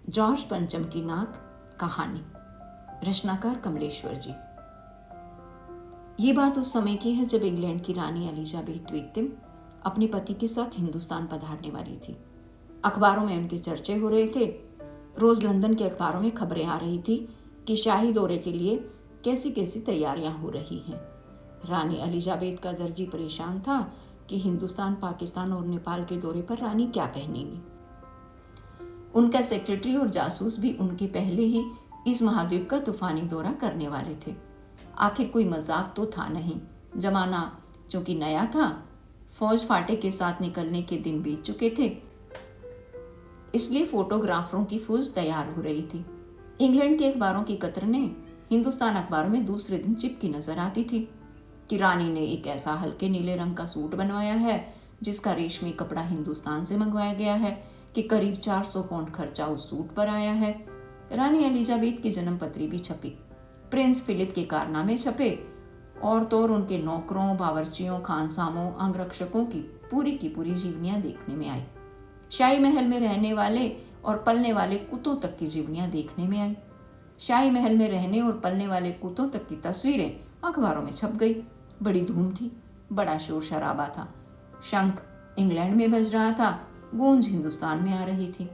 George पंचम की नाक कहानी, रचनाकार कमलेश्वर जी। ये बात उस समय की है जब इंग्लैंड की रानी एलिजाबेथ द्वितीय अपने पति के साथ हिंदुस्तान पधारने वाली थी। अखबारों में उनके चर्चे हो रहे थे। रोज लंदन के अखबारों में खबरें आ रही थी कि शाही दौरे के लिए कैसी कैसी तैयारियां हो रही हैं। रानी एलिजाबेथ का दर्जी परेशान था कि हिंदुस्तान, पाकिस्तान और नेपाल के दौरे पर रानी क्या पहनेंगी। उनका सेक्रेटरी और जासूस भी उनके पहले ही इस महाद्वीप का तूफानी दौरा करने वाले थे। आखिर कोई मजाक तो था नहीं। जमाना चूंकि नया था, फौज फाटे के साथ निकलने के दिन बीत चुके थे, इसलिए फोटोग्राफरों की फौज तैयार हो रही थी। इंग्लैंड के अखबारों की कतरने हिंदुस्तान अखबारों में दूसरे दिन चिपकी नजर आती थी कि रानी ने एक ऐसा हल्के नीले रंग का सूट बनवाया है जिसका रेशमी कपड़ा हिंदुस्तान से मंगवाया गया है, कि करीब 400 पाउंड खर्चा उस सूट पर आया है। रानी एलिजाबेथ की जन्म पत्री भी छपी, प्रिंस फिलिप के कारनामे छपे और तो और उनके नौकरों, बावर्चियों, खानसामों, अंगरक्षकों की पूरी जीवनियां देखने में आई। शाही महल में रहने वाले और पलने वाले कुत्तों तक की जीवनियां देखने में आई। शाही महल में रहने और पलने वाले कुत्तों तक की तस्वीरें अखबारों में छप गई। बड़ी धूम थी, बड़ा शोर शराबा था। शंख इंग्लैंड में बज रहा था, गूंज हिंदुस्तान में आ रही थी।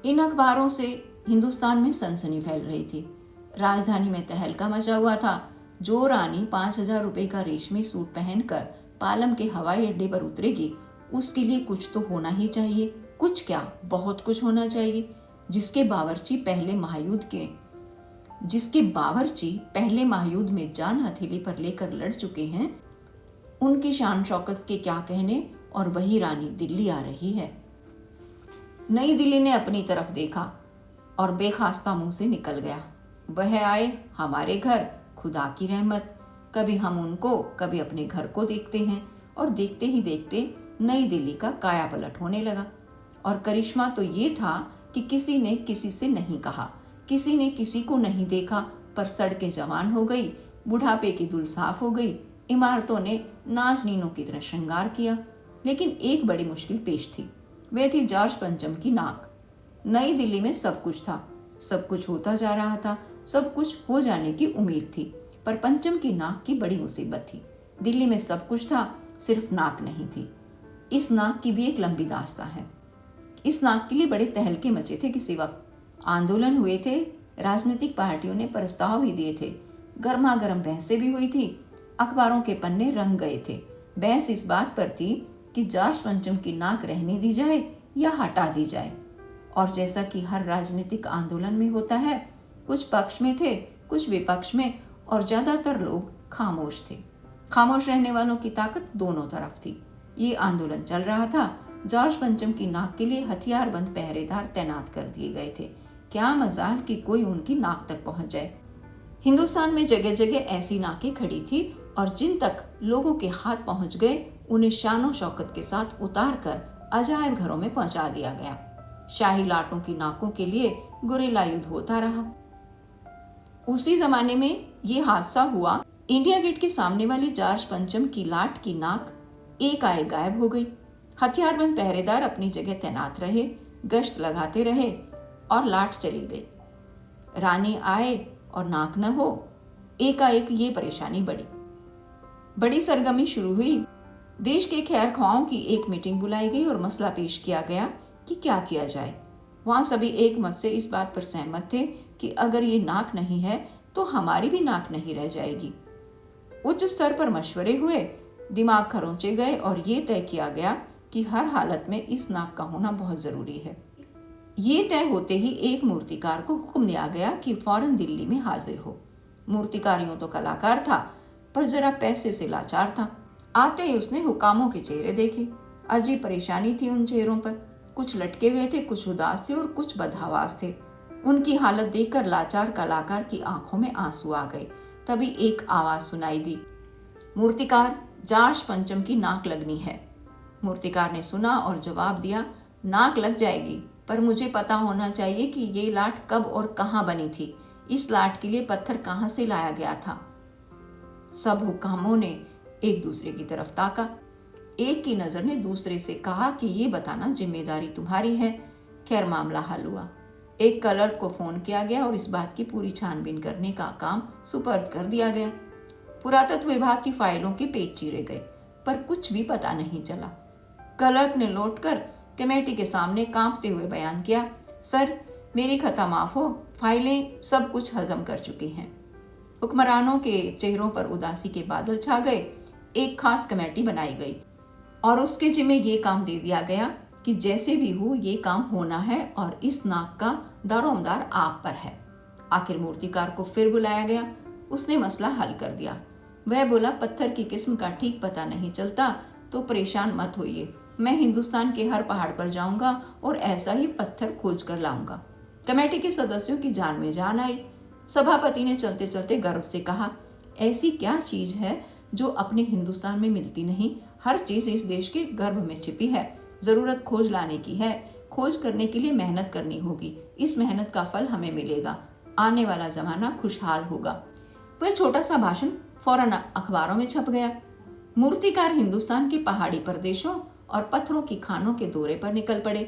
इन अखबारों से हिंदुस्तान में सनसनी फैल रही थी। राजधानी में तहलका मचा हुआ था। जो रानी 5,000 रुपए का रेशमी सूट पहनकर पालम के हवाई अड्डे पर उतरेगी, उसके लिए कुछ तो होना ही चाहिए। कुछ क्या, बहुत कुछ होना चाहिए। जिसके बावर्ची पहले महायुद्ध में जान हथेली पर लेकर लड़ चुके हैं, उनकी शान शौकत के क्या कहने। और वही रानी दिल्ली आ रही है। नई दिल्ली ने अपनी तरफ देखा और बेखास्ता मुंह से निकल गया, वह आए हमारे घर, खुदा की रहमत। कभी हम उनको, कभी अपने घर को देखते हैं। और देखते ही देखते नई दिल्ली का काया पलट होने लगा। और करिश्मा तो ये था कि किसी ने किसी से नहीं कहा, किसी ने किसी को नहीं देखा, पर सड़कें जवान हो गई, बुढ़ापे की धूल साफ हो गई, इमारतों ने नाजनीनों की तरह श्रृंगार किया। लेकिन एक बड़ी मुश्किल पेश थी, वह थी जॉर्ज पंचम की नाक। नई दिल्ली में सब कुछ था, सब कुछ होता जा रहा था, सब कुछ हो जाने की उम्मीद थी, पर पंचम की नाक की बड़ी मुसीबत थी। दिल्ली में सब कुछ था, सिर्फ नाक नहीं थी। इस नाक की भी एक लंबी दास्तां है। इस नाक के लिए बड़े तहलके मचे थे। किसी वक्त आंदोलन हुए थे, राजनीतिक पार्टियों ने प्रस्ताव भी दिए थे, गर्मा गर्म बहसें भी हुई थी, अखबारों के पन्ने रंग गए थे। बहस इस बात पर थी कि जॉर्ज पंचम की नाक रहने दी जाए या हटा दी जाए। और जैसा कि हर राजनीतिक आंदोलन में होता है, कुछ पक्ष में थे, कुछ विपक्ष में, और ज्यादातर लोग खामोश थे। खामोश रहने वालों की ताकत दोनों तरफ थी। ये आंदोलन चल रहा था। जॉर्ज पंचम की नाक के लिए हथियारबंद पहरेदार तैनात कर दिए गए थे। क्या मजाल कि कोई उनकी नाक तक पहुंच जाए। हिंदुस्तान में जगह जगह ऐसी नाकें खड़ी थी और जिन तक लोगों के हाथ पहुंच गए, उन्हें शानो शौकत के साथ उतार कर अजायब घरों में पहुंचा दिया गया। शाही लाटों की नाकों के लिए गुरिल्ला युद्ध होता रहा। उसी जमाने में ये हादसा हुआ। इंडिया गेट के सामने वाली जॉर्ज पंचम की लाट की नाक एक आए गायब हो गई। हथियारबंद पहरेदार अपनी जगह तैनात रहे, गश्त लगाते रहे और लाट चली गई। रानी आए और नाक न हो। एकाएक ये परेशानी बड़ी सरगर्मी शुरू हुई। देश के खैर ख्वाहों की एक मीटिंग बुलाई गई और मसला पेश किया गया कि क्या किया जाए। वहां सभी एक मत से इस बात पर सहमत थे कि अगर ये नाक नहीं है तो हमारी भी नाक नहीं रह जाएगी। उच्च स्तर पर मशवरे हुए, दिमाग खरोंचे गए और ये तय किया गया कि हर हालत में इस नाक का होना बहुत जरूरी है। ये तय होते ही एक मूर्तिकार को हुक्म दिया गया कि फौरन दिल्ली में हाजिर हो। मूर्तिकार यूं तो कलाकार था, पर जरा पैसे से लाचार था। आते ही उसने हुकामों के चेहरे देखे। अजीब परेशानी थी उन चेहरों पर। कुछ लटके हुए थे, कुछ उदास थे और कुछ बदहवास थे। उनकी हालत देखकर लाचार कलाकार की आंखों में आंसू आ गए। तभी एक आवाज सुनाई दी, मूर्तिकार, जॉर्ज पंचम की नाक लगनी है। मूर्तिकार ने सुना और जवाब दिया, नाक लग जाएगी, पर मुझे पता होना चाहिए कि ये लाट कब और कहाँ बनी थी। इस लाट के लिए पत्थर कहाँ से लाया गया था। सब हुकामों ने एक दूसरे की तरफ ताका। एक की नजर ने दूसरे से कहा कि ये बताना जिम्मेदारी तुम्हारी है। खैर मामला हल हुआ। एक क्लर्क को फोन किया गया और इस बात की पूरी छानबीन करने का काम सुपर्द कर दिया गया। पुरातत्व विभाग की फाइलों के पेज चीरे गए, पर कुछ भी पता नहीं चला। क्लर्क ने लौटकर कमेटी के सामने कांपते हुए बयान किया, सर मेरी खता माफ हो, फाइलें सब कुछ हजम कर चुकी हैं। हुक्मरानों के चेहरों पर उदासी के बादल छा गए। एक खास कमेटी बनाई गई और उसके जिम्मे ये काम दे दिया गया कि जैसे भी हो ये काम होना है और इस नाक का दारोमदार आप पर है। आखिर मूर्तिकार को फिर बुलाया गया। उसने मसला हल कर दिया। वह बोला, पत्थर की किस्म का ठीक पता नहीं चलता तो परेशान मत होइए, मैं हिंदुस्तान के हर पहाड़ पर जाऊंगा और ऐसा ही पत्थर खोज कर लाऊंगा। कमेटी के सदस्यों की जान में जान आई। सभापति ने चलते चलते गर्व से कहा, ऐसी क्या चीज है जो अपने हिंदुस्तान में मिलती नहीं? हर चीज इस देश के गर्भ में छिपी है। जरूरत खोज लाने की है। खोज करने के लिए मेहनत करनी होगी। इस मेहनत का फल हमें मिलेगा। आने वाला जमाना खुशहाल होगा। वह छोटा सा भाषण फौरन अखबारों में छप गया। मूर्तिकार हिंदुस्तान के पहाड़ी प्रदेशों और पत्थरों की खानों के दौरे पर निकल पड़े।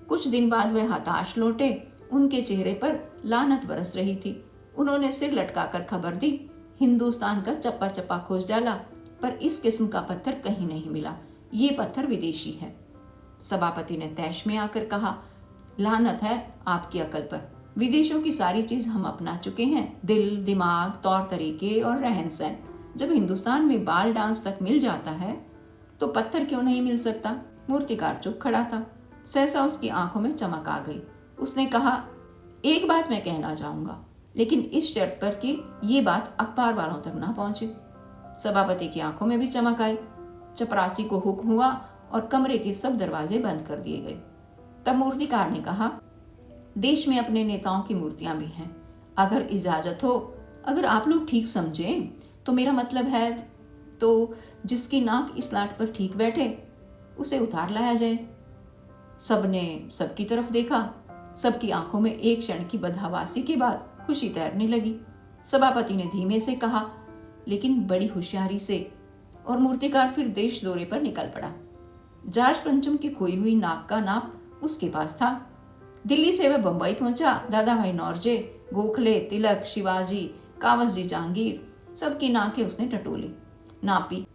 कुछ दिन बाद वह हताश लौटे। उनके चेहरे पर लानत बरस रही थी। उन्होंने सिर लटकाकर खबर दी, हिंदुस्तान का चप्पा चप्पा खोज डाला, पर इस किस्म का पत्थर कहीं नहीं मिला। ये पत्थर विदेशी है। सभापति ने तैश में आकर कहा, लानत है आपकी अकल पर। विदेशों की सारी चीज हम अपना चुके हैं, दिल, दिमाग, तौर तरीके और रहन सहन। जब हिंदुस्तान में बाल डांस तक मिल जाता है तो पत्थर क्यों नहीं मिल सकता? मूर्तिकार चुप खड़ा था। सहसा उसकी आंखों में चमक आ गई। उसने कहा, एक बात मैं कहना चाहूंगा, लेकिन इस शर्त पर कि ये बात अखबार वालों तक ना पहुंचे। सभापति की आंखों में भी चमक आई। चपरासी को हुक्म हुआ और कमरे के सब दरवाजे बंद कर दिए गए। तब मूर्तिकार ने कहा, देश में अपने नेताओं की मूर्तियां भी हैं। अगर इजाजत हो, अगर आप लोग ठीक समझें तो मेरा मतलब है तो जिसकी नाक इस लाट पर ठीक बैठे उसे उतार लाया जाए। सबने सबकी तरफ देखा। सबकी आंखों में एक क्षण की बदहवासी के बाद खुशी तैरने लगी। सभापति ने धीमे से कहा, लेकिन बड़ी होशियारी से, और मूर्तिकार फिर देश दौरे पर निकल पड़ा। जॉर्ज पंचम की खोई हुई नाक का नाप उसके पास था। दिल्ली से वह बंबई पहुंचा। दादा भाई नौरजे, गोखले, तिलक, शिवाजी, कावस जी जहांगीर, सबकी नाकें उसने टटोली, नापी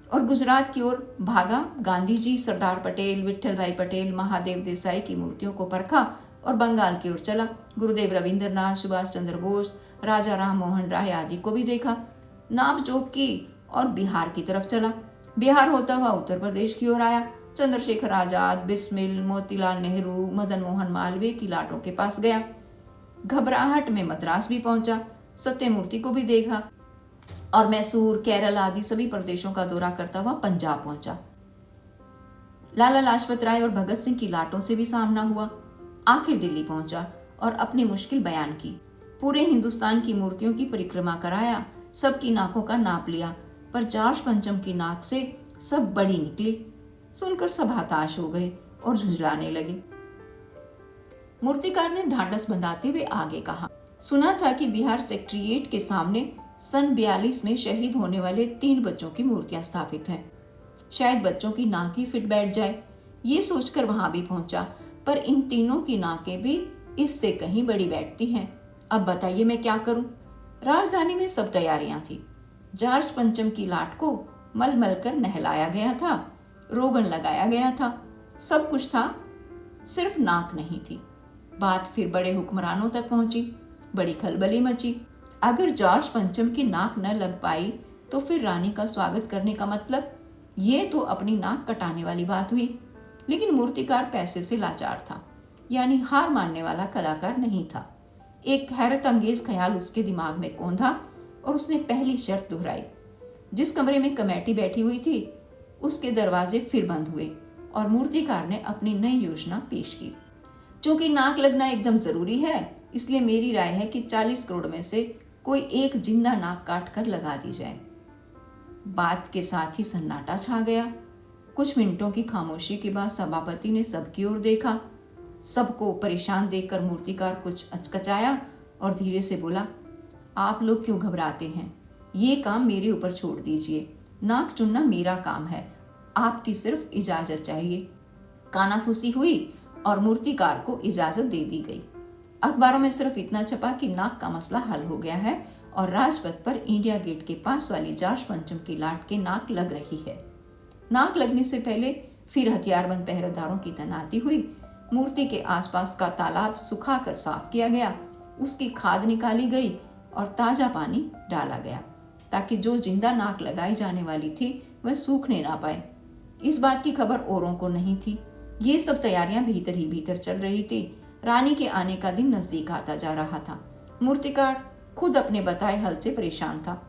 और गुजरात की ओर भागा। गांधी जी, सरदार पटेल, विट्ठल भाई पटेल, महादेव देसाई की मूर्तियों को परखा और बंगाल की ओर चला। गुरुदेव रविंद्रनाथ, सुभाष चंद्र बोस, राजा राम मोहन राय आदि को भी देखा। नाप जोक की और बिहार की तरफ चला। बिहार होता हुआ उत्तर प्रदेश की ओर आया। चंद्रशेखर आजाद, बिस्मिल, मोतीलाल नेहरू, मदन मोहन मालवीय की लाटों के पास गया। घबराहट में मद्रास भी पहुंचा। सत्यमूर्ति को भी देखा और मैसूर, केरल आदि सभी प्रदेशों का दौरा करता हुआ पंजाब पहुंचा। लाला लाजपत राय और भगत सिंह की लाटों से भी सामना हुआ। आखिर दिल्ली पहुंचा और अपनी मुश्किल बयान की। पूरे हिंदुस्तान की मूर्तियों की परिक्रमा कराया, सबकी नाकों का नाप लिया, पर जॉर्ज पंचम की नाक से सब बड़ी निकली। सुनकर सब हताश हो गए और झुंझलाने लगे। मूर्तिकार ने ढांढस बंधाते हुए आगे कहा, सुना था कि बिहार सेक्रेटेरिएट के सामने सन 42 में शहीद होने वाले 3 बच्चों की मूर्तियां स्थापित हैं। शायद बच्चों की नाक ही फिट बैठ जाए। ये सोचकर वहां भी पहुंचा, पर इन तीनों की नाकें भी इससे कहीं बड़ी बैठती हैं। अब बताइए मैं क्या करूं? राजधानी में सब तैयारियां थी। जॉर्ज पंचम की लाट को मल मल कर नहलाया गया था, रोगन लगाया गया था, सब कुछ था, सिर्फ नाक नहीं थी। बात फिर बड़े हुक्मरानों तक पहुंची। बड़ी खलबली मची। अगर जॉर्ज पंचम की नाक न लग पाई तो फिर रानी का स्वागत करने का मतलब? ये तो अपनी नाक कटाने वाली बात हुई। लेकिन मूर्तिकार पैसे से लाचार था, यानी हार मानने वाला कलाकार नहीं था। एक हैरत अंगेज ख्याल उसके दिमाग में कौंधा और उसने पहली शर्त दोहराई। जिस कमरे में कमेटी बैठी हुई थी उसके दरवाजे फिर बंद हुए और मूर्तिकार ने अपनी नई योजना पेश की। चूंकि नाक लगना एकदम जरूरी है, इसलिए मेरी राय है कि 40 करोड़ में से कोई एक जिंदा नाक काट कर लगा दी जाए। बात के साथ ही सन्नाटा छा गया। कुछ मिनटों की खामोशी के बाद सभापति ने सबकी ओर देखा। सबको परेशान देखकर मूर्तिकार कुछ अचकचाया और धीरे से बोला, आप लोग क्यों घबराते हैं? ये काम मेरे ऊपर छोड़ दीजिए। नाक चुनना मेरा काम है, आपकी सिर्फ इजाजत चाहिए। कानाफूसी हुई और मूर्तिकार को इजाजत दे दी गई। अखबारों में सिर्फ इतना छपा कि नाक का मसला हल हो गया है और राजपथ पर इंडिया गेट के पास वाली जॉर्ज पंचम की लाट के नाक लग रही है। नाक लगने से पहले फिर हथियारबंद पहरेदारों की तैनाती हुई। मूर्ति के आसपास का तालाब सुखाकर साफ किया गया, उसकी खाद निकाली गई और ताजा पानी डाला गया ताकि जो जिंदा नाक लगाई जाने वाली थी वह सूखने ना पाए। इस बात की खबर औरों को नहीं थी। ये सब तैयारियां भीतर ही भीतर चल रही थी। रानी के आने का दिन नजदीक आता जा रहा था। मूर्तिकार खुद अपने बताए हल से परेशान था।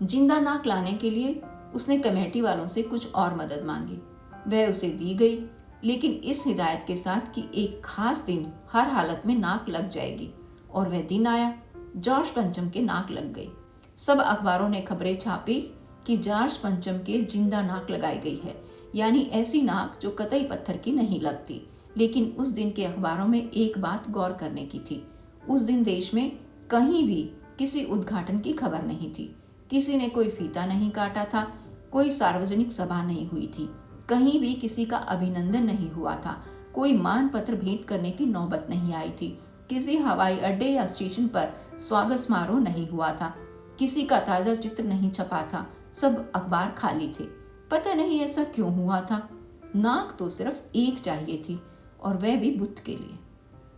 जिंदा नाक लाने के लिए उसने कमेटी वालों से कुछ और मदद मांगी। वह उसे दी गई, लेकिन इस हिदायत के साथ कि एक खास दिन हर हालत में नाक लग जाएगी। और वह दिन आया। जॉर्ज पंचम के नाक लग गई। सब अखबारों ने खबरें छापी कि जॉर्ज पंचम के जिंदा नाक लगाई गई है, यानी ऐसी नाक जो कतई पत्थर की नहीं लगती। लेकिन उस दिन के अखबारों में एक बात गौर करने की थी। उस दिन देश में कहीं भी किसी उद्घाटन की खबर नहीं थी। किसी ने कोई फीता नहीं काटा था, कोई सार्वजनिक सभा नहीं हुई थी, कहीं भी किसी का अभिनंदन नहीं हुआ था, कोई मान पत्र भेंट करने की नौबत नहीं आई थी, किसी हवाई अड्डे या स्टेशन पर स्वागत समारोह नहीं हुआ था, किसी का ताजा चित्र नहीं छपा था। सब अखबार खाली थे। पता नहीं ऐसा क्यों हुआ था। नाक तो सिर्फ एक चाहिए थी, और वह भी बुद्ध के लिए।